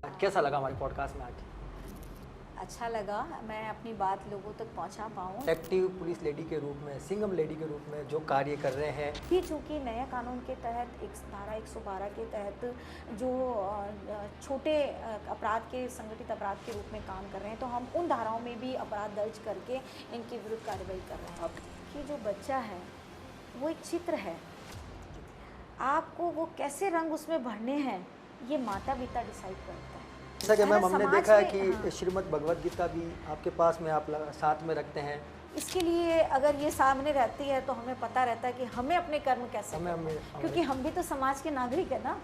कैसा लगा हमारे पॉडकास्ट में आज? अच्छा लगा। मैं अपनी बात लोगों तक पहुंचा पाऊँ। एक्टिव पुलिस लेडी के रूप में, सिंघम लेडी के रूप में जो कार्य कर रहे हैं, भी चूँकि नए कानून के तहत एक धारा 112 के तहत जो छोटे अपराध के संगठित अपराध के रूप में काम कर रहे हैं, तो हम उन धाराओं में भी अपराध दर्ज करके इनके विरुद्ध कार्रवाई कर रहे हैं। आप कि जो बच्चा है वो एक चित्र है, आपको वो कैसे रंग उसमें भरने हैं ये माता पिता डिसाइड करते हैं। जैसा कि मैम हमने समाज देखा है में कि श्रीमद् भगवद गीता भी आपके पास में आप साथ में रखते हैं। इसके लिए अगर ये सामने रहती है तो हमें पता रहता है कि हमें अपने कर्म कैसे हमें करने हैं, हमें क्योंकि हम भी तो समाज के नागरिक है ना।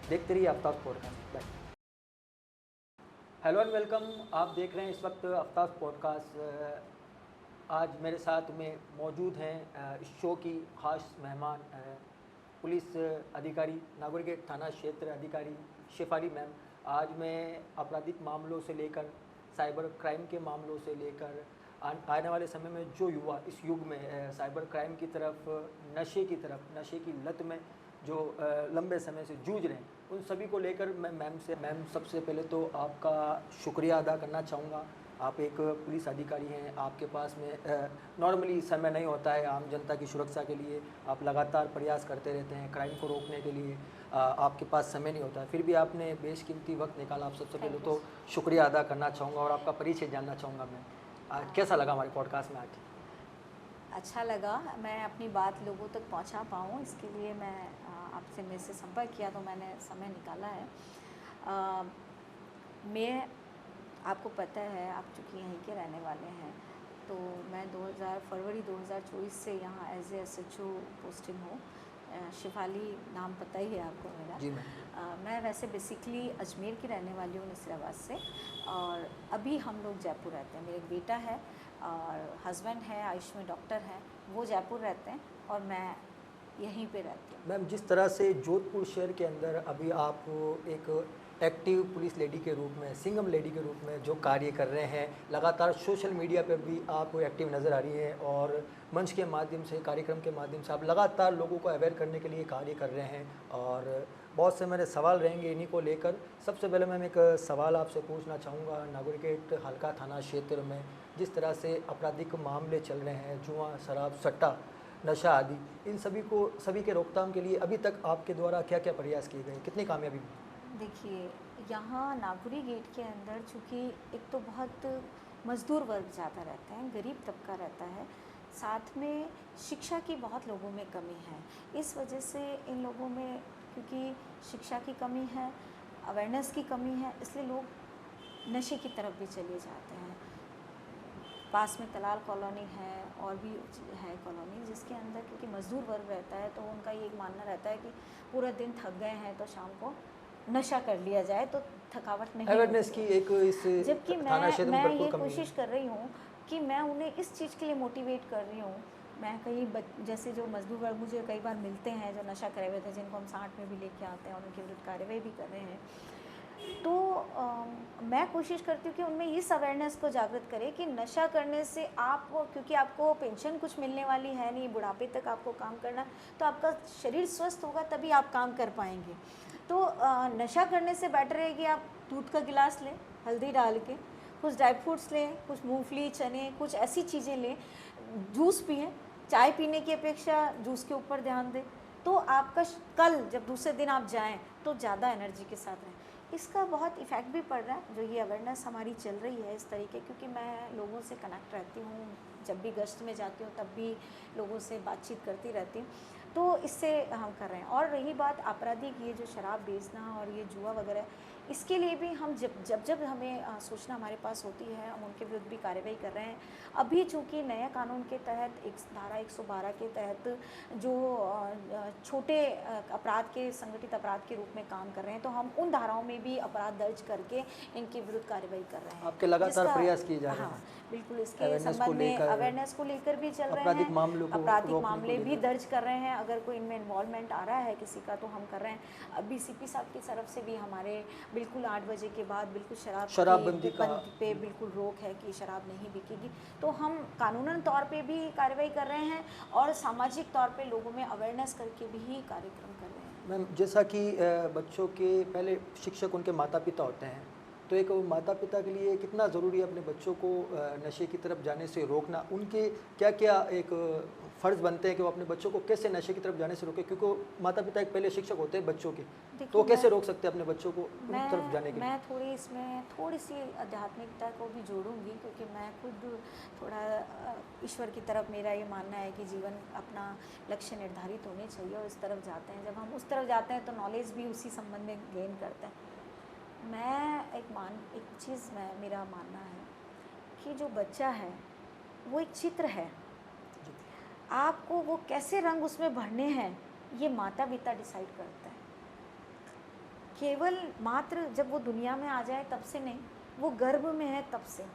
देखते रहिए Aftab podcast. Bye. Hello and welcome. आप देख रहे हैं इस वक्त आफ्ताब पॉडकास्ट। आज मेरे साथ में मौजूद हैं इस शो की खास मेहमान पुलिस अधिकारी, नागरिक थाना क्षेत्र अधिकारी शेफाली मैम। आज मैं आपराधिक मामलों से लेकर साइबर क्राइम के मामलों से लेकर आने वाले समय में जो युवा इस युग में साइबर क्राइम की तरफ, नशे की लत में जो लंबे समय से जूझ रहे हैं, उन सभी को लेकर मैं मैम सबसे पहले तो आपका शुक्रिया अदा करना चाहूँगा। आप एक पुलिस अधिकारी हैं, आपके पास में नॉर्मली समय नहीं होता है आम जनता की सुरक्षा के लिए। आप लगातार प्रयास करते रहते हैं क्राइम को रोकने के लिए, आपके पास समय नहीं होता है, फिर भी आपने बेशकीमती वक्त निकाला। आप सबसे पहले तो शुक्रिया अदा करना चाहूँगा और आपका परिचय जानना चाहूँगा मैं। कैसा लगा हमारे पॉडकास्ट में आज? अच्छा लगा। मैं अपनी बात लोगों तक पहुंचा पाऊँ, इसके लिए मैं आपसे मेरे से संपर्क किया तो मैंने समय निकाला है। मैं आपको पता है, आप चूँकि यहीं के रहने वाले हैं, तो मैं फरवरी 2024 से यहाँ एज ए SHO पोस्टिंग हूँ। शेफाली नाम पता ही है आपको मेरा। जी मैम। मैं वैसे बेसिकली अजमेर की रहने वाली हूँ, नसीराबाद से, और अभी हम लोग जयपुर रहते हैं। मेरा एक बेटा है और हस्बैंड है, आयुष में डॉक्टर हैं, वो जयपुर रहते हैं और मैं यहीं पे रहती हूँ। मैम, जिस तरह से जोधपुर शहर के अंदर अभी आप एक एक्टिव पुलिस लेडी के रूप में, सिंघम लेडी के रूप में जो कार्य कर रहे हैं, लगातार सोशल मीडिया पे भी आप एक्टिव नज़र आ रही हैं और मंच के माध्यम से, कार्यक्रम के माध्यम से आप लगातार लोगों को अवेयर करने के लिए कार्य कर रहे हैं और बहुत से मेरे सवाल रहेंगे इन्हीं को लेकर। सबसे पहले मैम एक सवाल आपसे पूछना चाहूँगा। नागरिकेट हल्का थाना क्षेत्र में जिस तरह से आपराधिक मामले चल रहे हैं, जुआ, शराब, सट्टा, नशा आदि, इन सभी के रोकथाम के लिए अभी तक आपके द्वारा क्या क्या प्रयास किए गए, कितनी कामयाबी मिली? देखिए, यहाँ नागुरी गेट के अंदर चूँकि एक तो बहुत मज़दूर वर्ग ज़्यादा रहते हैं, गरीब तबका रहता है, साथ में शिक्षा की बहुत लोगों में कमी है। इस वजह से इन लोगों में, क्योंकि शिक्षा की कमी है, अवेयरनेस की कमी है, इसलिए लोग नशे की तरफ भी चले जाते हैं। पास में तलाल कॉलोनी है और भी है कॉलोनी, जिसके अंदर क्योंकि मज़दूर वर्ग रहता है तो उनका ये एक मानना रहता है कि पूरा दिन थक गए हैं तो शाम को नशा कर लिया जाए तो थकावट नहीं अवेयरनेस होती की है। एक इस जबकि थाना क्षेत्र में मैं बिल्कुल ये कमी है। कोशिश कर रही हूँ कि मैं उन्हें इस चीज़ के लिए मोटिवेट कर रही हूँ। मैं कहीं जैसे जो मजदूर वर्ग मुझे कई बार मिलते हैं जो नशा करे हुए थे, जिनको हम 60 में भी लेके आते हैं और उनके विरुद्ध कार्रवाई भी कर रहे हैं, तो मैं कोशिश करती हूँ कि उनमें इस अवेयरनेस को जागृत करें कि नशा करने से आप, क्योंकि आपको पेंशन कुछ मिलने वाली है नहीं, बुढ़ापे तक आपको काम करना, तो आपका शरीर स्वस्थ होगा तभी आप काम कर पाएंगे। तो नशा करने से बेटर है कि आप दूध का गिलास लें, हल्दी डाल के, कुछ ड्राई फ्रूट्स लें, कुछ मूंगफली, चने, कुछ ऐसी चीज़ें लें, जूस पिएं। चाय पीने की अपेक्षा जूस के ऊपर ध्यान दें, तो आपका कल जब दूसरे दिन आप जाएं तो ज़्यादा एनर्जी के साथ रहें। इसका बहुत इफ़ेक्ट भी पड़ रहा है, जो ये अवेयरनेस हमारी चल रही है इस तरीके, क्योंकि मैं लोगों से कनेक्ट रहती हूँ, जब भी गश्त में जाती हूँ तब भी लोगों से बातचीत करती रहती हूँ, तो इससे हम कर रहे हैं। और रही बात आपराधिक, ये जो शराब बेचना और ये जुआ वगैरह, इसके लिए भी हम जब हमें सूचना हमारे पास होती है, हम उनके विरुद्ध भी कार्रवाई कर रहे हैं। अभी चूँकि नए कानून के तहत एक धारा 112 के तहत जो छोटे अपराध के संगठित अपराध के रूप में काम कर रहे हैं, तो हम उन धाराओं में भी अपराध दर्ज करके इनके विरुद्ध कार्रवाई कर रहे हैं। आपके लगातार प्रयास किए जा रहे हैं। हाँ, बिल्कुल। इसके संबंध में अवेयरनेस को लेकर भी चल रहे आपराधिक हैं, मामलों को आपराधिक रोकने को मामले भी लेकर। दर्ज कर रहे हैं। अगर कोई इनमें इन्वॉल्वमेंट आ रहा है किसी का तो हम कर रहे हैं। अभी CP साहब की तरफ से भी हमारे बिल्कुल 8 बजे के बाद बिल्कुल शराबबंदी का पे बिल्कुल रोक है कि शराब नहीं बिकेगी। तो हम कानूनन तौर पे भी कार्रवाई कर रहे हैं और सामाजिक तौर पे लोगों में अवेयरनेस करके भी कार्यक्रम कर रहे हैं। मैम जैसा कि बच्चों के पहले शिक्षक उनके माता पिता होते हैं, तो एक माता पिता के लिए कितना ज़रूरी है अपने बच्चों को नशे की तरफ जाने से रोकना। उनके क्या क्या एक फ़र्ज़ बनते हैं कि वो अपने बच्चों को कैसे नशे की तरफ जाने से रोके, क्योंकि माता पिता एक पहले शिक्षक होते हैं बच्चों के, तो देखो वो कैसे रोक सकते हैं अपने बच्चों को उन तरफ जाने के लिए? मैं थोड़ी इसमें थोड़ी सी आध्यात्मिकता को भी जोड़ूंगी, क्योंकि मैं खुद थोड़ा ईश्वर की तरफ, मेरा ये मानना है कि जीवन अपना लक्ष्य निर्धारित होने चाहिए और इस तरफ जाते हैं। जब हम उस तरफ जाते हैं तो नॉलेज भी उसी संबंध में गेन करते हैं। एक चीज़ मेरा मानना है कि जो बच्चा है वो एक चित्र है, आपको वो कैसे रंग उसमें भरने हैं ये माता पिता डिसाइड करता है। केवल मात्र जब वो दुनिया में आ जाए तब से नहीं, वो गर्भ में है तब से।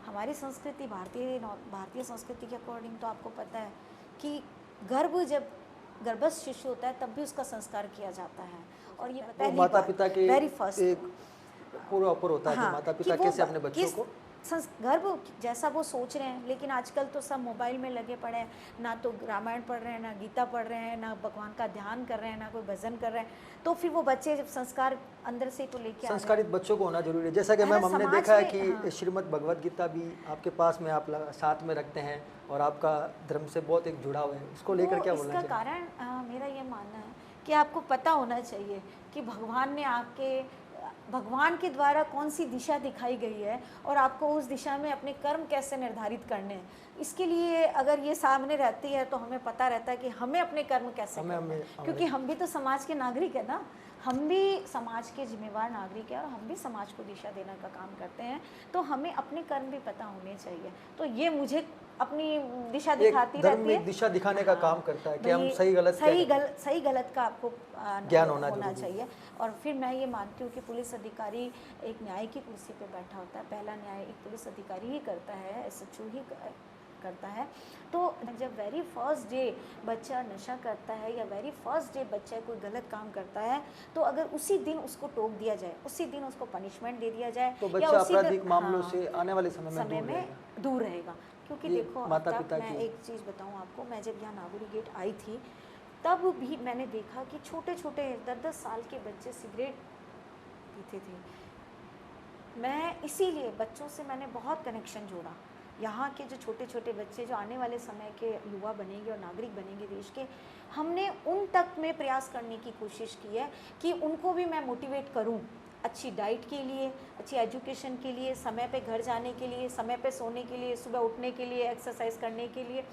हमारी संस्कृति, भारतीय संस्कृति के अकॉर्डिंग तो आपको पता है कि जब गर्भस्थ शिशु होता है तब भी उसका संस्कार किया जाता है। और ये पहली माता पिता के वेरी फर्स्ट एक पूरा ऊपर होता है कि माता पिता कैसे अपने बच्चों को गर्भ जैसा वो सोच रहे हैं। लेकिन आजकल तो सब मोबाइल में लगे पड़े हैं, ना तो रामायण पढ़ रहे हैं, ना गीता पढ़ रहे हैं, ना भगवान का ध्यान कर रहे हैं, ना कोई भजन कर रहे हैं। तो फिर वो बच्चे जब संस्कार अंदर से तो लेके संस्कारित बच्चों को होना जरूरी है। जैसा कि मैम हमने देखा है कि श्रीमद् भगवद गीता भी आपके पास में आप साथ में रखते हैं और आपका धर्म से बहुत एक जुड़ाव है, उसको लेकर क्या बोलना चाहिए? इसका कारण मेरा ये मानना है कि आपको पता होना चाहिए कि भगवान के द्वारा कौन सी दिशा दिखाई गई है और आपको उस दिशा में अपने कर्म कैसे निर्धारित करने हैं। इसके लिए अगर ये सामने रहती है तो हमें पता रहता है कि हमें अपने कर्म कैसे करने हैं, क्योंकि हम भी तो समाज के नागरिक है ना, हम भी समाज के जिम्मेवार नागरिक हैं और हम भी समाज को दिशा देने का काम करते हैं। तो हमें अपने कर्म भी पता होने चाहिए। तो ये मुझे अपनी दिशा दिखाती रहती है, दिशा दिखाने का काम करता है कि हम सही गलत का आपको ज्ञान होना चाहिए। और फिर मैं ये मानती हूँ कि पुलिस अधिकारी एक न्याय की कुर्सी पे बैठा होता है, पहला न्याय एक पुलिस अधिकारी ही करता है, SHO ही करता है। तो जब वेरी फर्स्ट डे बच्चा नशा करता है या वेरी फर्स्ट डे बच्चा कोई गलत काम करता है, तो अगर उसी दिन उसको टोक दिया जाए, उसी दिन उसको पनिशमेंट दे दिया जाए, तो बच्चा आपराधिक मामलों से आने वाले समय में दूर रहेगा। क्योंकि देखो मैं एक चीज़ बताऊँ आपको, मैं जब यहाँ नागुरी गेट आई थी तब भी मैंने देखा कि छोटे छोटे 10-10 साल के बच्चे सिगरेट पीते थे। मैं इसीलिए बच्चों से मैंने बहुत कनेक्शन जोड़ा। यहाँ के जो छोटे छोटे बच्चे जो आने वाले समय के युवा बनेंगे और नागरिक बनेंगे देश के, हमने उन तक में प्रयास करने की कोशिश की है कि उनको भी मैं मोटिवेट करूँ अच्छी डाइट के लिए, अच्छी एजुकेशन के लिए, समय पे घर जाने के लिए, समय पे सोने के लिए, सुबह उठने के लिए, एक्सरसाइज करने के लिए,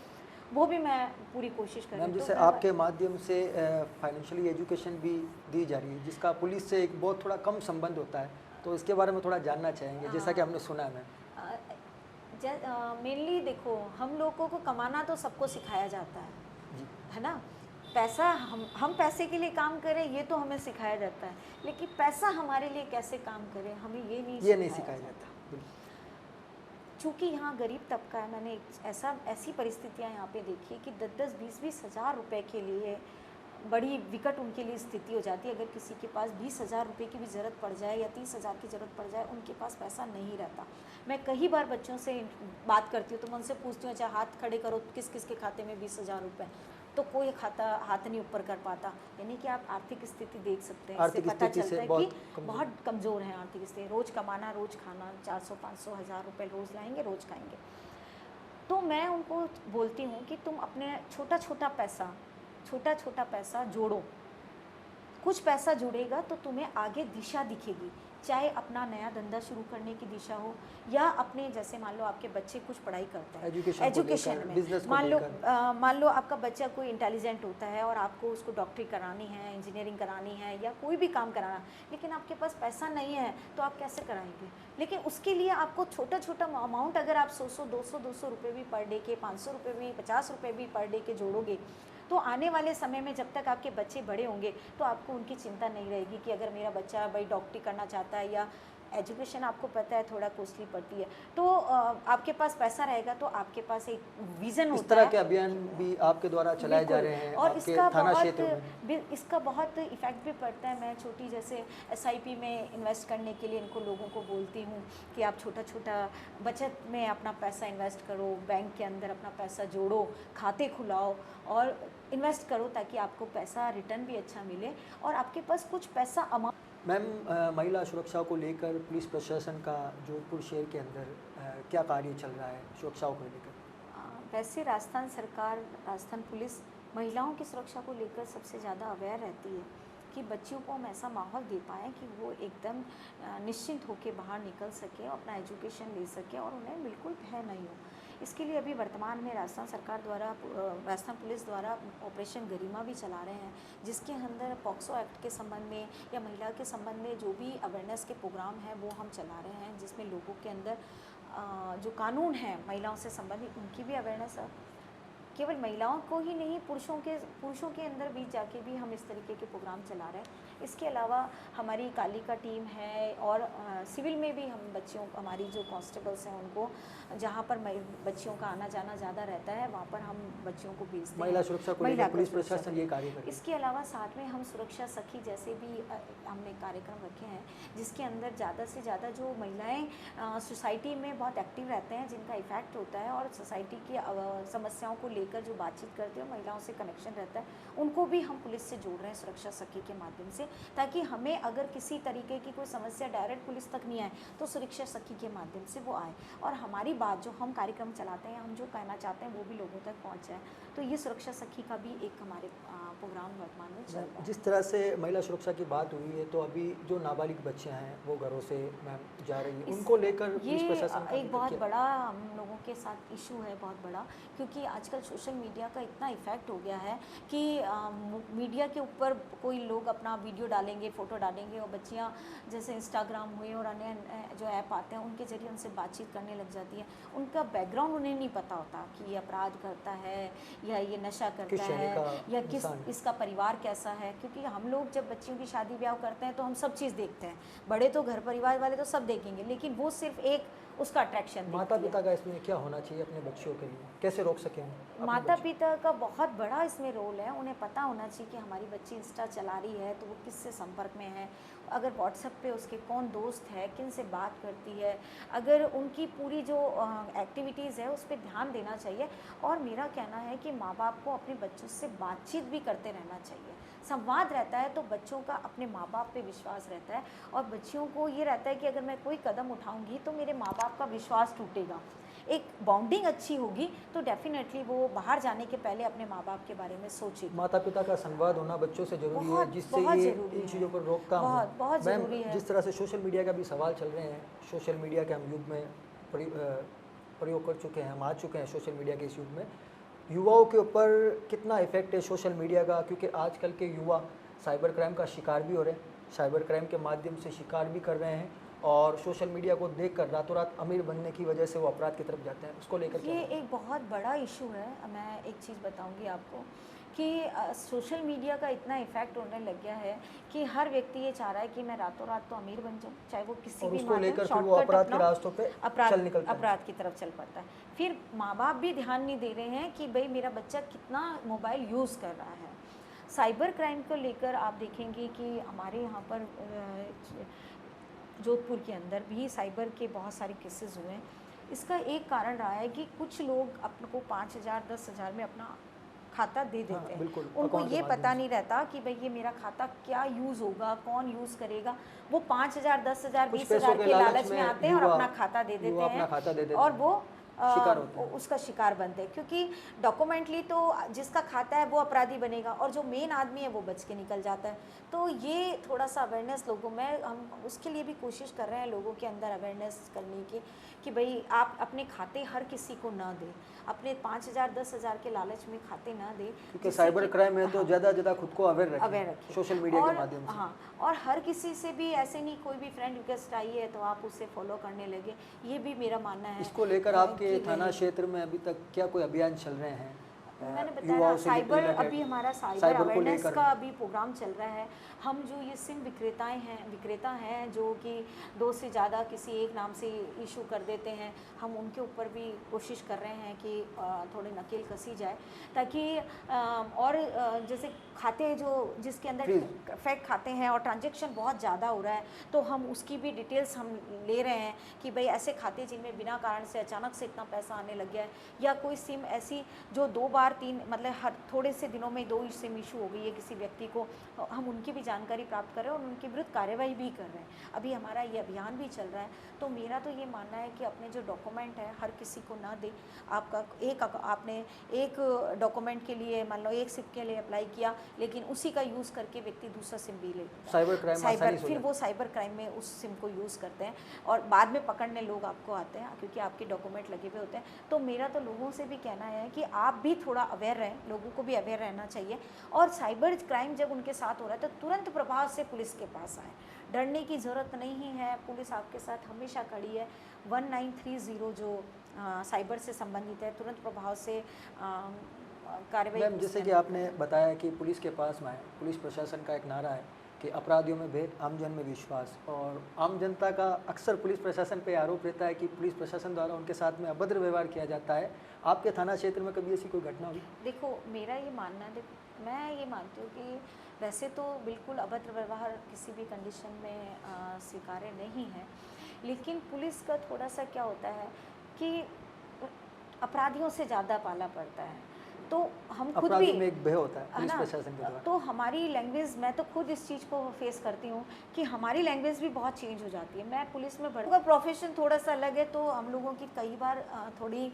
वो भी मैं पूरी कोशिश कर रही हूँ। जैसे आपके माध्यम से फाइनेंशियली एजुकेशन भी दी जा रही है, जिसका पुलिस से एक बहुत थोड़ा कम संबंध होता है, तो इसके बारे में थोड़ा जानना चाहेंगे, जैसा कि हमने सुना है। मेनली देखो, हम लोगों को कमाना तो सबको सिखाया जाता है ना। पैसा हम पैसे के लिए काम करें ये तो हमें सिखाया जाता है, लेकिन पैसा हमारे लिए कैसे काम करे हमें ये नहीं सिखाया जाता। चूँकि यहाँ गरीब तबका है, मैंने ऐसी परिस्थितियाँ यहाँ पे देखी कि 10-10, 20-20 हज़ार रुपये के लिए बड़ी विकट उनके लिए स्थिति हो जाती है। अगर किसी के पास 20,000 रुपये की भी ज़रूरत पड़ जाए या 30,000 की ज़रूरत पड़ जाए, उनके पास पैसा नहीं रहता। मैं कई बार बच्चों से बात करती हूँ तो मैं उनसे पूछती हूँ, अच्छा हाथ खड़े करो, किस किस के खाते में 20,000 रुपये, तो कोई खाता हाथ नहीं ऊपर कर पाता। यानी कि आप आर्थिक स्थिति देख सकते हैं, इससे पता चलता है कि बहुत कमज़ोर है आर्थिक स्थिति। रोज़ कमाना, रोज़ खाना, 400-500 हज़ार रुपये रोज़ लाएंगे, रोज़ खाएंगे। तो मैं उनको बोलती हूँ कि तुम अपने छोटा छोटा पैसा जोड़ो। कुछ पैसा जुड़ेगा तो तुम्हें आगे दिशा दिखेगी, चाहे अपना नया धंधा शुरू करने की दिशा हो या अपने, जैसे मान लो आपके बच्चे कुछ पढ़ाई करते हैं एजुकेशन में, मान लो आपका बच्चा कोई इंटेलिजेंट होता है और आपको उसको डॉक्टरी करानी है, इंजीनियरिंग करानी है या कोई भी काम कराना, लेकिन आपके पास पैसा नहीं है तो आप कैसे कराएंगे? लेकिन उसके लिए आपको छोटा छोटा अमाउंट, अगर आप 100 200 रुपये भी पर डे के, 500 रुपये भी, 50 रुपये भी पर डे के जोड़ोगे, तो आने वाले समय में जब तक आपके बच्चे बड़े होंगे तो आपको उनकी चिंता नहीं रहेगी कि अगर मेरा बच्चा भाई डॉक्टरी करना चाहता है या एजुकेशन आपको पता है थोड़ा कॉस्टली पड़ती है, तो आपके पास पैसा रहेगा तो आपके पास एक विज़न होता है। इस तरह के अभियान भी आपके द्वारा चलाए जा रहे हैं और आपके इसका थाना बहुत क्षेत्र में? इसका बहुत इफ़ेक्ट भी पड़ता है। मैं छोटी जैसे SIP में इन्वेस्ट करने के लिए इनको लोगों को बोलती हूँ कि आप छोटा छोटा बचत में अपना पैसा इन्वेस्ट करो, बैंक के अंदर अपना पैसा जोड़ो, खाते खुलाओ और इन्वेस्ट करो ताकि आपको पैसा रिटर्न भी अच्छा मिले और आपके पास कुछ पैसा मैम, महिला सुरक्षा को लेकर पुलिस प्रशासन का जोधपुर शहर के अंदर क्या कार्य चल रहा है सुरक्षाओं को लेकर? वैसे राजस्थान सरकार, राजस्थान पुलिस महिलाओं की सुरक्षा को लेकर सबसे ज़्यादा अवेयर रहती है कि बच्चियों को हम ऐसा माहौल दे पाएँ कि वो एकदम निश्चिंत होकर बाहर निकल सके और अपना एजुकेशन ले सके और उन्हें बिल्कुल भय नहीं हो। इसके लिए अभी वर्तमान में राजस्थान सरकार द्वारा, राजस्थान पुलिस द्वारा ऑपरेशन गरिमा भी चला रहे हैं, जिसके अंदर पॉक्सो एक्ट के संबंध में या महिला के संबंध में जो भी अवेयरनेस के प्रोग्राम हैं वो हम चला रहे हैं, जिसमें लोगों के अंदर जो कानून हैं महिलाओं से संबंधित उनकी भी अवेयरनेस है। केवल महिलाओं को ही नहीं, पुरुषों के अंदर भी जाके भी हम इस तरीके के प्रोग्राम चला रहे हैं। इसके अलावा हमारी काली का टीम है और सिविल में भी हम बच्चियों, हमारी जो कांस्टेबल्स हैं उनको जहाँ पर बच्चियों का आना जाना ज़्यादा रहता है वहाँ पर हम बच्चियों को भेजते हैं। महिला सुरक्षा को लेकर पुलिस प्रशासन ये कार्य करती है। इसके अलावा साथ में हम सुरक्षा सखी जैसे भी हमने कार्यक्रम रखे हैं, जिसके अंदर ज़्यादा से ज़्यादा जो महिलाएं सोसाइटी में बहुत एक्टिव रहते हैं, जिनका इफ़ेक्ट होता है और सोसाइटी की समस्याओं को लेकर जो बातचीत करते हैं, महिलाओं से कनेक्शन रहता है, उनको भी हम पुलिस से जोड़ रहे हैं सुरक्षा सखी के माध्यम से, ताकि हमें अगर किसी तरीके की कोई समस्या डायरेक्ट पुलिस तक नहीं आए तो सुरक्षा सखी के माध्यम से वो आए और हमारी बात जो हम कार्यक्रम चलाते हैं, हम जो कहना चाहते हैं वो भी लोगों तक पहुँच जाए। तो ये सुरक्षा सखी का भी एक हमारे प्रोग्राम वर्तमान में चल रहा है। जिस तरह से महिला सुरक्षा की बात हुई है, तो अभी जो नाबालिग बच्चियां हैं वो घरों से मैम जा रही हैं, उनको लेकर पुलिस प्रशासन का एक बहुत बड़ा हम लोगों के साथ इशू है, बहुत बड़ा, क्योंकि आजकल सोशल मीडिया का इतना इफ़ेक्ट हो गया है कि मीडिया के ऊपर कोई लोग अपना वीडियो डालेंगे, फ़ोटो डालेंगे और बच्चियां जैसे इंस्टाग्राम हुए और अन्य जो ऐप आते हैं उनके ज़रिए उनसे बातचीत करने लग जाती है। उनका बैकग्राउंड उन्हें नहीं पता होता कि ये अपराध करता है या ये नशा करता है या किस इसका परिवार कैसा है, क्योंकि हम लोग जब बच्चियों की शादी ब्याह करते हैं तो हम सब चीज़ देखते हैं, बड़े तो घर परिवार वाले तो सब देखेंगे, लेकिन वो सिर्फ एक उसका अट्रैक्शन। माता पिता का इसमें क्या होना चाहिए अपने बच्चों के लिए, कैसे रोक सकें? माता पिता का बहुत बड़ा इसमें रोल है। उन्हें पता होना चाहिए कि हमारी बच्ची इंस्टा चला रही है तो वो किससे संपर्क में है, अगर व्हाट्सएप पे उसके कौन दोस्त है, किन से बात करती है, अगर उनकी पूरी जो एक्टिविटीज़ है उस पर ध्यान देना चाहिए। और मेरा कहना है कि माँ बाप को अपने बच्चों से बातचीत भी करते रहना चाहिए। संवाद रहता है तो बच्चों का अपने माँ बाप पे विश्वास रहता है और बच्चियों को ये रहता है कि अगर मैं कोई कदम उठाऊंगी तो मेरे माँ बाप का विश्वास टूटेगा। एक बॉन्डिंग अच्छी होगी तो डेफिनेटली वो बाहर जाने के पहले अपने माँ बाप के बारे में सोचेगी। माता पिता का संवाद होना बच्चों से जरूरी है, जिससे ये इन चीज़ों पर रोकथाम हो। बहुत ज़रूरी है। जिस तरह से सोशल मीडिया का भी सवाल चल रहे हैं, सोशल मीडिया के हम युग में प्रयोग कर चुके हैं, हम आ चुके हैं सोशल मीडिया के इस युग में, युवाओं के ऊपर कितना इफेक्ट है सोशल मीडिया का? क्योंकि आजकल के युवा साइबर क्राइम का शिकार भी हो रहे हैं, साइबर क्राइम के माध्यम से शिकार भी कर रहे हैं और सोशल मीडिया को देखकर रातों रात अमीर बनने की वजह से वो अपराध की तरफ जाते हैं। उसको लेकर ये एक बहुत बड़ा इशू है। मैं एक चीज़ बताऊंगी आपको कि सोशल मीडिया का इतना इफेक्ट होने लग गया है कि हर व्यक्ति ये चाह रहा है कि मैं रातों रात तो अमीर बन जाऊं, चाहे वो किसी भी शॉर्टकट अपराध की तरफ चल पड़ता है। फिर माँ बाप भी ध्यान नहीं दे रहे हैं कि भाई मेरा बच्चा कितना मोबाइल यूज़ कर रहा है। साइबर क्राइम को लेकर आप देखेंगे कि हमारे यहाँ पर जोधपुर के अंदर भी साइबर के बहुत सारे केसेस हुए हैं। इसका एक कारण रहा है कि कुछ लोग अपने को 5,000 10,000 में अपना खाता दे देते हैं। उनको ये पता नहीं रहता कि भाई ये मेरा खाता क्या यूज़ होगा, कौन यूज़ करेगा। वो 5,000 10,000 20,000 के लालच में आते हैं और अपना खाता दे देते हैं और वो उसका शिकार बनते हैं। क्योंकि डॉक्यूमेंटली तो जिसका खाता है वो अपराधी बनेगा और जो मेन आदमी है वो बच के निकल जाता है। तो ये थोड़ा सा अवेयरनेस लोगों में, हम उसके लिए भी कोशिश कर रहे हैं लोगों के अंदर अवेयरनेस करने की कि भाई आप अपने खाते हर किसी को ना दें, अपने 5,000 10,000 के लालच में खाते ना दें, क्योंकि साइबर क्राइम है तो ज़्यादा खुद को अवेयर रखें सोशल मीडिया के माध्यम से। हाँ, और हर किसी से भी ऐसे नहीं, कोई भी फ्रेंड रिक्वेस्ट आई है तो आप उसे फॉलो करने लगे, ये भी मेरा मानना है। इसको लेकर आपके थाना क्षेत्र में अभी तक क्या कोई अभियान चल रहे हैं? मैंने बताया युवाओं ना, से साइबर related, अभी हमारा साइबर साइबर को अवेयरनेस लेकर। का अभी प्रोग्राम चल रहा है। हम जो ये सिम विक्रेता हैं जो कि 2 से ज़्यादा किसी एक नाम से इशू कर देते हैं, हम उनके ऊपर भी कोशिश कर रहे हैं कि थोड़ी नकेल कसी जाए, ताकि और जैसे खाते जो जिसके अंदर Please। फेक खाते हैं और ट्रांजैक्शन बहुत ज़्यादा हो रहा है, तो हम उसकी भी डिटेल्स हम ले रहे हैं कि भाई ऐसे खाते जिनमें बिना कारण से अचानक से इतना पैसा आने लग गया है, या कोई सिम ऐसी जो 2 बार 3 मतलब हर थोड़े से दिनों में 2 सिम इशू हो गई है किसी व्यक्ति को, हम उनकी भी जानकारी प्राप्त कर रहे हैं और उनके विरुद्ध कार्यवाही भी कर रहे हैं। अभी हमारा ये अभियान भी चल रहा है। तो मेरा तो ये मानना है कि अपने जो डॉक्यूमेंट है हर किसी को ना दे। आपने एक डॉक्यूमेंट के लिए मान लो एक सिम के लिए अप्लाई किया, लेकिन उसी का यूज़ करके व्यक्ति दूसरा सिम भी ले लेता है। साइबर क्राइम आसानी से हो फिर जाता वो साइबर क्राइम में उस सिम को यूज़ करते हैं और बाद में पकड़ने लोग आपको आते हैं, क्योंकि आपके डॉक्यूमेंट लगे हुए होते हैं। तो मेरा तो लोगों से भी कहना है कि आप भी थोड़ा अवेयर रहें, लोगों को भी अवेयर रहना चाहिए। और साइबर क्राइम जब उनके साथ हो रहा है तो तुरंत प्रभाव से पुलिस के पास आए, डरने की ज़रूरत नहीं है। पुलिस आपके साथ हमेशा खड़ी है। 1930 जो साइबर से संबंधित है, तुरंत प्रभाव से कार्रवाई। मैम, जैसे कि आपने बताया कि पुलिस के पास में आए, पुलिस प्रशासन का एक नारा है कि अपराधियों में भेद, आमजन में विश्वास, और आम जनता का अक्सर पुलिस प्रशासन पे आरोप रहता है कि पुलिस प्रशासन द्वारा उनके साथ में अभद्र व्यवहार किया जाता है। आपके थाना क्षेत्र में कभी ऐसी कोई घटना हुई? देखो, मेरा ये मानना है, देखो मैं ये मानती हूँ कि वैसे तो बिल्कुल अभद्र व्यवहार किसी भी कंडीशन में स्वीकार्य नहीं है, लेकिन पुलिस का थोड़ा सा क्या होता है कि अपराधियों से ज़्यादा पाला पड़ता है। तो हम खुद भी अपराधियों में एक भय होता है है पुलिस ना, प्रशासन के द्वारा। तो हमारी लैंग्वेज, मैं तो खुद इस चीज़ को फेस करती हूँ कि हमारी लैंग्वेज भी बहुत चेंज हो जाती है। मैं पुलिस में अगर प्रोफेशन थोड़ा सा अलग है तो हम लोगों की कई बार थोड़ी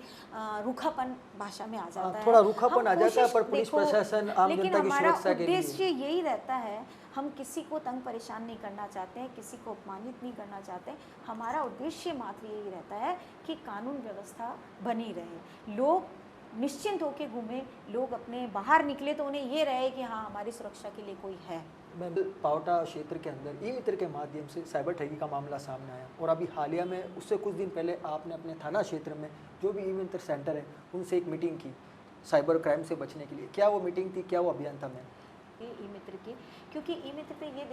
रूखापन भाषा में आ जाता है, थोड़ा रूखापन हम आ जाता है, कोशिश- पर पुलिस देखो, प्रशासन आम लेकिन जनता की हमारा सुरक्षा के लिए। उद्देश्य यही रहता है, हम किसी को तंग परेशान नहीं करना चाहते हैं, किसी को अपमानित नहीं करना चाहते हैं। हमारा उद्देश्य मात्र यही रहता है कि कानून व्यवस्था बनी रहे, लोग निश्चिंत होकर घूमे, लोग अपने बाहर निकले तो उन्हें ये रहे कि हाँ हमारी सुरक्षा के लिए कोई है। मैं पावटा क्षेत्र के अंदर ई मित्र के माध्यम से साइबर ठगी का मामला सामने आया, और अभी हालिया में उससे कुछ दिन पहले आपने अपने थाना क्षेत्र में जो भी ई मित्र सेंटर है उनसे एक मीटिंग की साइबर क्राइम से बचने के लिए। क्या वो मीटिंग थी, क्या वो अभियान था? मैं ई मित्र की, क्योंकि ई मित्र पे ये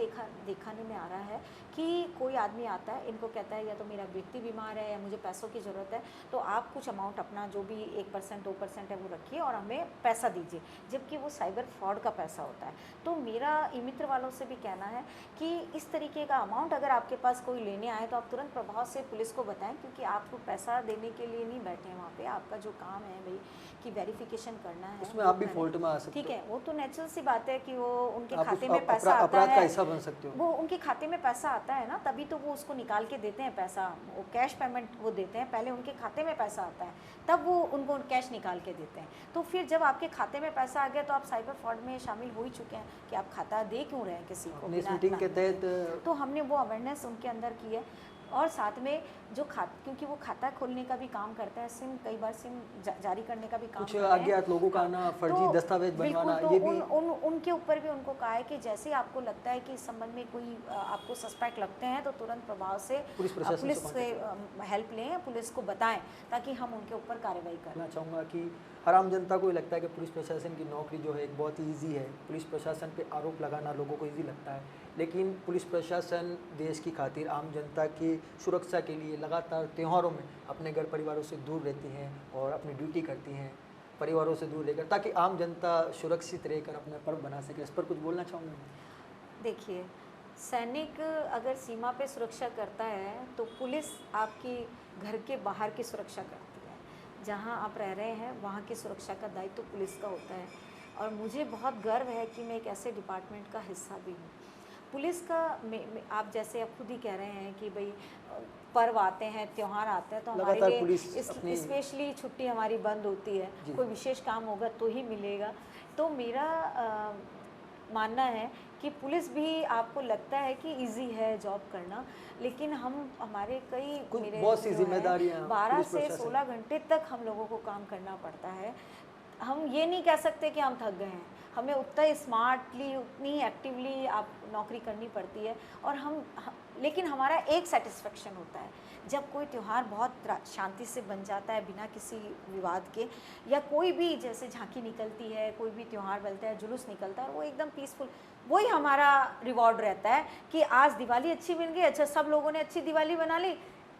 दिखाने में आ रहा है कि कोई आदमी आता है, इनको कहता है या तो मेरा व्यक्ति बीमार है या मुझे पैसों की ज़रूरत है, तो आप कुछ अमाउंट अपना जो भी 1% 2% है वो रखिए और हमें पैसा दीजिए, जबकि वो साइबर फ्रॉड का पैसा होता है। तो मेरा ई मित्र वालों से भी कहना है कि इस तरीके का अमाउंट अगर आपके पास कोई लेने आए तो आप तुरंत प्रभाव से पुलिस को बताएं, क्योंकि आपको पैसा देने के लिए नहीं बैठे हैं वहाँ पे। आपका जो काम है भाई कि वेरिफिकेशन करना है, उसमें आप भी फॉल्ट में आ सकते ठीक है, वो तो नेचुरल सी बात है कि वो उनके आप खाते में पैसा आता अपराध का है, हिस्सा बन सकते हो। वो उनके खाते में पैसा आता है ना, तभी तो वो उसको निकाल के देते हैं पैसा, वो कैश पेमेंट वो देते हैं, पहले उनके खाते में पैसा आता है तब वो उनको कैश निकाल के देते हैं। तो फिर जब आपके खाते में पैसा आ गया तो आप साइबर फ्रॉड में शामिल हो ही चुके हैं कि आप खाता दे क्यों रहे हैं किसी को इस बिना मीटिंग के तहत तो हमने वो अवेयरनेस उनके अंदर की है। और साथ में जो क्योंकि वो खाता खोलने का भी काम करता है, सिम कई बार सिम जारी करने का भी काम कुछ कर रहे हैं। अज्ञात लोगों का आना, फर्जी दस्तावेज बनवाना, तो ये भी उनके ऊपर भी उनको कहा है कि जैसे आपको लगता है कि इस संबंध में कोई आपको सस्पेक्ट लगते हैं तो तुरंत प्रभाव से पुलिस से हेल्प लें, पुलिस को बताएं ताकि हम उनके ऊपर कार्रवाई करें। मैं चाहूँगा कि हर आम जनता को ये लगता है कि पुलिस प्रशासन की नौकरी जो है एक बहुत ही ईजी है। पुलिस प्रशासन पे आरोप लगाना लोगों को ईजी लगता है, लेकिन पुलिस प्रशासन देश की खातिर आम जनता की सुरक्षा के लिए लगातार त्योहारों में अपने घर परिवारों से दूर रहती हैं और अपनी ड्यूटी करती हैं परिवारों से दूर रहकर, ताकि आम जनता सुरक्षित रहकर अपने पर्व बना सके। इस पर कुछ बोलना चाहूँगा। देखिए, सैनिक अगर सीमा पे सुरक्षा करता है तो पुलिस आपकी घर के बाहर की सुरक्षा करती है, जहाँ आप रह रहे हैं वहाँ की सुरक्षा का दायित्व तो पुलिस का होता है। और मुझे बहुत गर्व है कि मैं एक ऐसे डिपार्टमेंट का हिस्सा भी हूँ। पुलिस का आप जैसे आप खुद ही कह रहे हैं कि भाई पर्व आते हैं, त्यौहार आते हैं, तो हमारे लिए स्पेशली छुट्टी हमारी बंद होती है, कोई विशेष काम होगा तो ही मिलेगा। तो मेरा मानना है कि पुलिस भी आपको लगता है कि इजी है जॉब करना, लेकिन हमारे मेरे बहुत सी जिम्मेदारियां 12 से 16 घंटे तक हम लोगों को काम करना पड़ता है। हम ये नहीं कह सकते कि हम थक गए हैं, हमें उतना स्मार्टली उतनी एक्टिवली आप नौकरी करनी पड़ती है। और लेकिन हमारा एक सेटिस्फेक्शन होता है जब कोई त्यौहार बहुत शांति से बन जाता है बिना किसी विवाद के, या कोई भी जैसे झांकी निकलती है, कोई भी त्यौहार बनता है, जुलूस निकलता है और वो एकदम पीसफुल, वही हमारा रिवॉर्ड रहता है कि आज दिवाली अच्छी बन गई, अच्छा सब लोगों ने अच्छी दिवाली बना ली,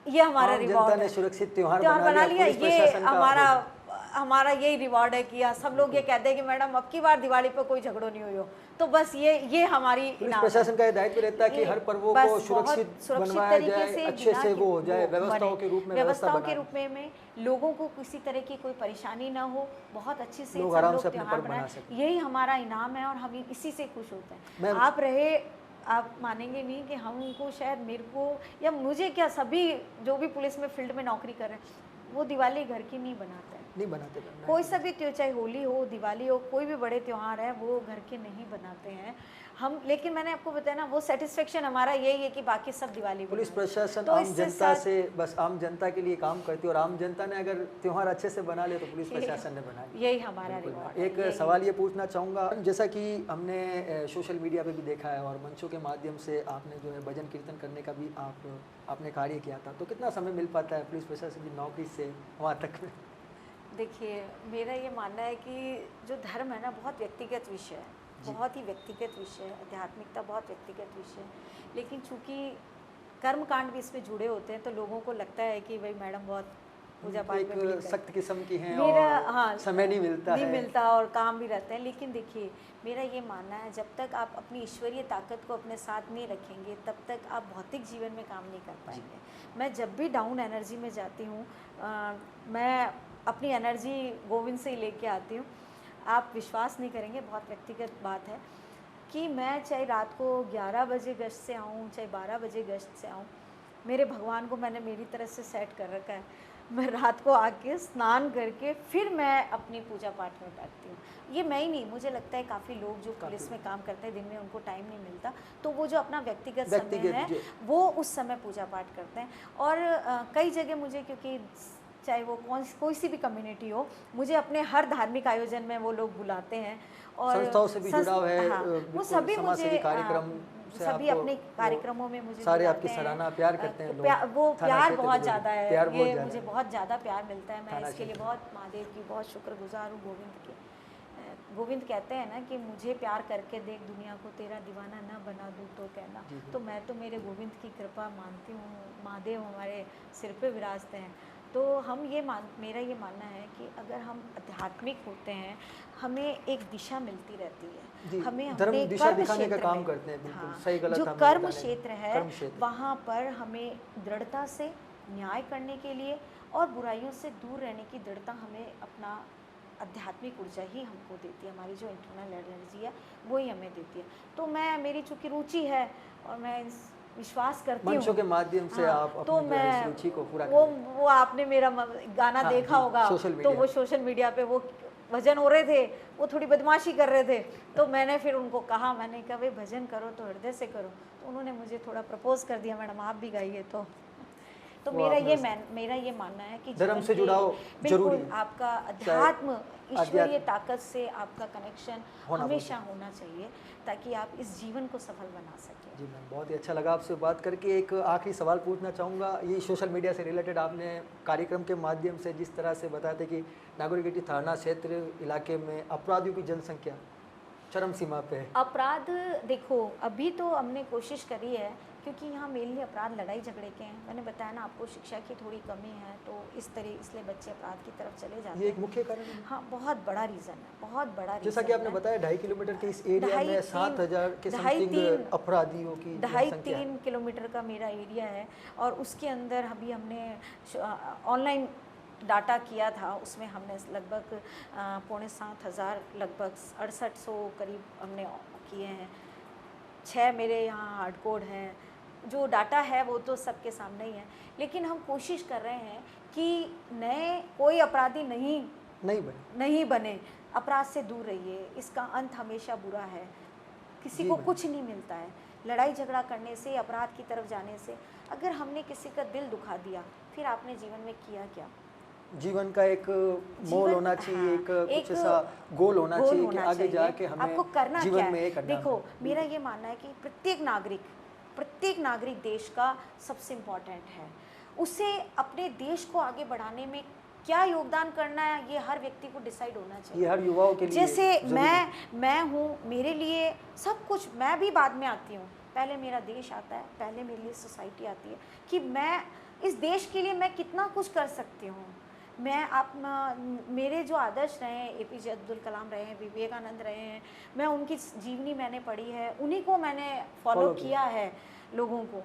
ये हमारा रिवॉर्ड जनता ने सुरक्षित त्यौहार बना लिया, पुलिस ये प्रशासन का हमारा यही रिवॉर्ड है कि सब लोग ये कहते हैं कि मैडम अब की बार दिवाली पे कोई झगड़ो नहीं हुई हो, तो बस ये हमारी पुलिस प्रशासन का दायित्व रहता है कि हर पर्वों को सुरक्षित बनवाया जाए, अच्छे से वो हो जाए, व्यवस्थाओं के रूप में लोगों को किसी तरह की कोई परेशानी ना हो, बहुत अच्छे से लोग आराम से अपने पर्व मना सकें। यही हमारा इनाम है और हम इसी से खुश होते हैं। आप मानेंगे नहीं कि हमको शायद मेरे को या मुझे क्या सभी जो भी पुलिस में फील्ड में नौकरी कर रहे हैं वो दिवाली घर की नहीं बनाते कोई सा भी त्योहार, चाहे होली हो, दिवाली हो, कोई भी बड़े त्यौहार है वो घर के नहीं बनाते हैं हम। लेकिन मैंने आपको बताया ना, वो सेटिस्फेक्शन हमारा यही है कि बाकी सब दिवाली पुलिस प्रशासन आम जनता से बस आम जनता के लिए काम करती है और आम जनता ने अगर त्यौहार अच्छे से बना ले तो पुलिस प्रशासन ने बना लिया, यही हमारा रिवॉर्ड। एक सवाल ये पूछना चाहूँगा, जैसा कि हमने सोशल मीडिया पे भी देखा है और मंचों के माध्यम से आपने जो है भजन कीर्तन करने का भी आपने कार्य किया था, तो कितना समय मिल पाता है पुलिस प्रशासन की नौकरी से वहाँ तक? देखिए, मेरा ये मानना है कि जो धर्म है ना बहुत व्यक्तिगत विषय है, बहुत ही व्यक्तिगत विषय है, आध्यात्मिकता बहुत व्यक्तिगत विषय है, लेकिन चूंकि कर्म कांड भी इसमें जुड़े होते हैं तो लोगों को लगता है कि भाई मैडम बहुत पूजा पाठ में सख्त किस्म की हैं मेरा और समय नहीं मिलता और काम भी रहता है। लेकिन देखिए, मेरा ये मानना है जब तक आप अपनी ईश्वरीय ताकत को अपने साथ नहीं रखेंगे तब तक आप भौतिक जीवन में काम नहीं कर पाएंगे। मैं जब भी डाउन एनर्जी में जाती हूँ, मैं अपनी एनर्जी गोविंद से ही लेके आती हूँ। आप विश्वास नहीं करेंगे, बहुत व्यक्तिगत बात है कि मैं चाहे रात को 11 बजे गश्त से आऊँ, चाहे 12 बजे गश्त से आऊँ, मेरे भगवान को मैंने मेरी तरफ से सेट कर रखा है। मैं रात को आके स्नान करके फिर मैं अपनी पूजा पाठ में बैठती हूँ। ये मैं ही नहीं, मुझे लगता है काफ़ी लोग जो पुलिस में काम करते हैं दिन में उनको टाइम नहीं मिलता, तो वो जो अपना व्यक्तिगत समय है वो उस समय पूजा पाठ करते हैं। और कई जगह मुझे, क्योंकि चाहे वो कोई सी भी कम्युनिटी हो, मुझे अपने हर धार्मिक आयोजन में वो लोग बुलाते हैं और संस्थाओं से भी जुड़ाव है। हाँ, वो सभी मुझे कार्यक्रम सभी अपने कार्यक्रमों में मुझे सारे आपकी सराहना प्यार करते हैं लोग। वो प्यार बहुत ज़्यादा है, ये मुझे है। बहुत ज़्यादा प्यार मिलता है। मैं इसके लिए बहुत महादेव की बहुत शुक्रगुजार हूँ, गोविंद की। गोविंद कहते हैं ना कि मुझे प्यार करके देख, दुनिया को तेरा दीवाना ना बना दूँ तो कहना। तो मैं तो मेरे गोविंद की कृपा मानती हूँ, महादेव हमारे सिर पे विराजते हैं। तो हम मेरा ये मानना है कि अगर हम आध्यात्मिक होते हैं हमें एक दिशा मिलती रहती है, हमें अपने दिशा दिखाने का काम करते हैं। बिल्कुल सही गलत जो कर्म क्षेत्र है वहाँ पर हमें दृढ़ता से न्याय करने के लिए और बुराइयों से दूर रहने की दृढ़ता हमें अपना आध्यात्मिक ऊर्जा ही हमको देती है, हमारी जो इंटरनल एनर्जी है वो ही हमें देती है। तो मेरी चूँकि रुचि है और मैं विश्वास करती हूँ मंचों के माध्यम से आप तो अपनी मैं रुचि को पूरा वो आपने मेरा गाना देखा होगा, तो वो सोशल मीडिया पे वो भजन हो रहे थे, वो थोड़ी बदमाशी कर रहे थे, तो मैंने फिर उनको कहा, मैंने कहा भाई भजन करो तो हृदय से करो, तो उन्होंने मुझे थोड़ा प्रपोज कर दिया, मैडम आप भी गाइए। तो मेरा ये मानना है कि धर्म से जुड़ाव जरूरी, आपका अध्यात्म ईश्वरीय ताकत से आपका कनेक्शन हमेशा होना चाहिए ताकि आप इस जीवन को सफल बना सकें। जी मैम, बहुत ही अच्छा लगा आपसे बात करके। एक आखिरी सवाल पूछना चाहूँगा, ये सोशल मीडिया से रिलेटेड आपने कार्यक्रम के माध्यम से जिस तरह से बताया था कि नागोरीगेटी थाना क्षेत्र इलाके में अपराधियों की जनसंख्या चरम सीमा पे है। अपराध देखो, अभी तो हमने कोशिश करी है क्योंकि यहाँ मेनली अपराध लड़ाई झगड़े के हैं। मैंने बताया ना आपको, शिक्षा की थोड़ी कमी है तो इसलिए बच्चे अपराध की तरफ चले जाते हैं। ये एक मुख्य कारण है। हाँ, बहुत बड़ा रीज़न है, बहुत बड़ा रीज़न। जैसा कि आपने बताया 2.5 किलोमीटर के इस एरिया में 7,000 के समथिंग अपराधियों की 2.5-3 किलोमीटर का मेरा एरिया है और उसके अंदर अभी हमने ऑनलाइन डाटा किया था, उसमें हमने लगभग 6,500 लगभग 6800 करीब हमने किए हैं। 6 मेरे यहाँ हार्ड कोड हैं। जो डाटा है वो तो सबके सामने ही है, लेकिन हम कोशिश कर रहे हैं कि कोई अपराधी नहीं बने। अपराध से दूर रहिए, इसका अंत हमेशा बुरा है, किसी को कुछ नहीं मिलता है। लड़ाई झगड़ा करने से, अपराध की तरफ जाने से, अगर हमने किसी का दिल दुखा दिया फिर आपने जीवन में किया क्या? जीवन का एक मोल होना चाहिए, कुछ ऐसा गोल होना चाहिए कि आगे जाके हमें आपको करना जीवन क्या में है। देखो, मेरा ये मानना है कि प्रत्येक नागरिक प्रत्येक नागरिक देश का सबसे इम्पॉर्टेंट है। उसे अपने देश को आगे बढ़ाने में क्या योगदान करना है, ये हर व्यक्ति को डिसाइड होना चाहिए। ये हर युवाओं के लिए जैसे ज़रूरी है। मैं हूँ, मेरे लिए सब कुछ, मैं भी बाद में आती हूँ, पहले मेरा देश आता है, पहले मेरे लिए सोसाइटी आती है कि मैं इस देश के लिए मैं कितना कुछ कर सकती हूँ। मैं मेरे जो आदर्श रहे हैं, एपीजे अब्दुल कलाम रहे हैं, विवेकानंद रहे हैं, मैं उनकी जीवनी मैंने पढ़ी है, उन्हीं को मैंने फॉलो फॉलो किया है लोगों को।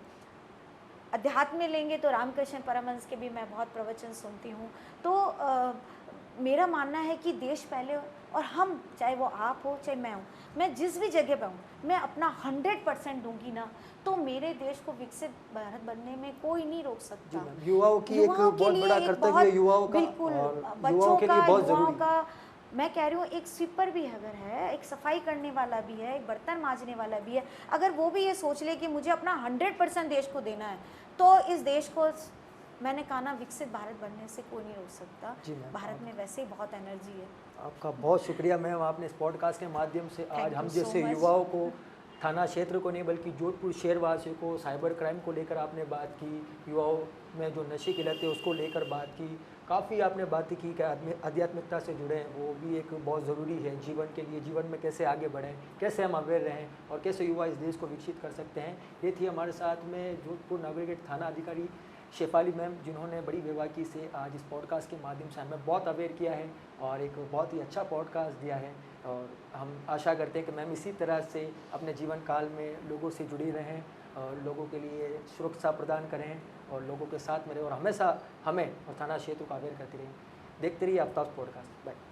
अध्यात्म में लेंगे तो रामकृष्ण परमहंस के भी मैं बहुत प्रवचन सुनती हूँ। तो मेरा मानना है कि देश पहले, और हम, चाहे वो आप हो चाहे मैं हूँ, मैं जिस भी जगह पर हूँ, मैं अपना 100% दूंगी ना, तो मेरे देश को विकसित भारत बनने में कोई नहीं रोक जी सकता। मैम, युवाओं की एक युवाओं के बहुत लिए बड़ा एक कर्तव्य है युवाओं का, बिल्कुल, और युवाओं बच्चों के का, लिए बहुत युवाओं ज़रूरी है। का, मैं कह रही हूँ एक स्वीपर भी अगर है, एक सफाई करने वाला भी है, एक बर्तन मांजने वाला भी है, अगर वो भी ये सोच ले कि मुझे अपना 100% देश को देना है, तो इस देश को, मैंने कहा ना, विकसित भारत बनने से कोई नहीं रोक सकता। जी मैम, भारत में वैसे ही बहुत एनर्जी है। आपका बहुत शुक्रिया मैम, आपने इस पॉडकास्ट के माध्यम से आज Thank हम you so जैसे much. युवाओं को, थाना क्षेत्र को नहीं बल्कि जोधपुर शहरवासियों को, साइबर क्राइम को लेकर आपने बात की, युवाओं में जो नशे की लत है उसको लेकर बात की, काफ़ी आपने बातें की कि आध्यात्मिकता से जुड़े हैं, वो भी एक बहुत ज़रूरी है जीवन के लिए, जीवन में कैसे आगे बढ़ें, कैसे हम अवेयर रहें और कैसे युवा इस देश को विकसित कर सकते हैं। ये थी हमारे साथ में जोधपुर नागरिक थाना अधिकारी शेफाली मैम, जिन्होंने बड़ी बेबाकी से आज इस पॉडकास्ट के माध्यम से हमें बहुत अवेयर किया है और एक बहुत ही अच्छा पॉडकास्ट दिया है। और हम आशा करते हैं कि मैम इसी तरह से अपने जीवन काल में लोगों से जुड़ी रहें और लोगों के लिए सुरक्षा प्रदान करें और लोगों के साथ में रहें और हमेशा हमें और थाना क्षेत्र को अवेयर करती रहें। देखते रहिए आफ्ताब पॉडकास्ट। बाय।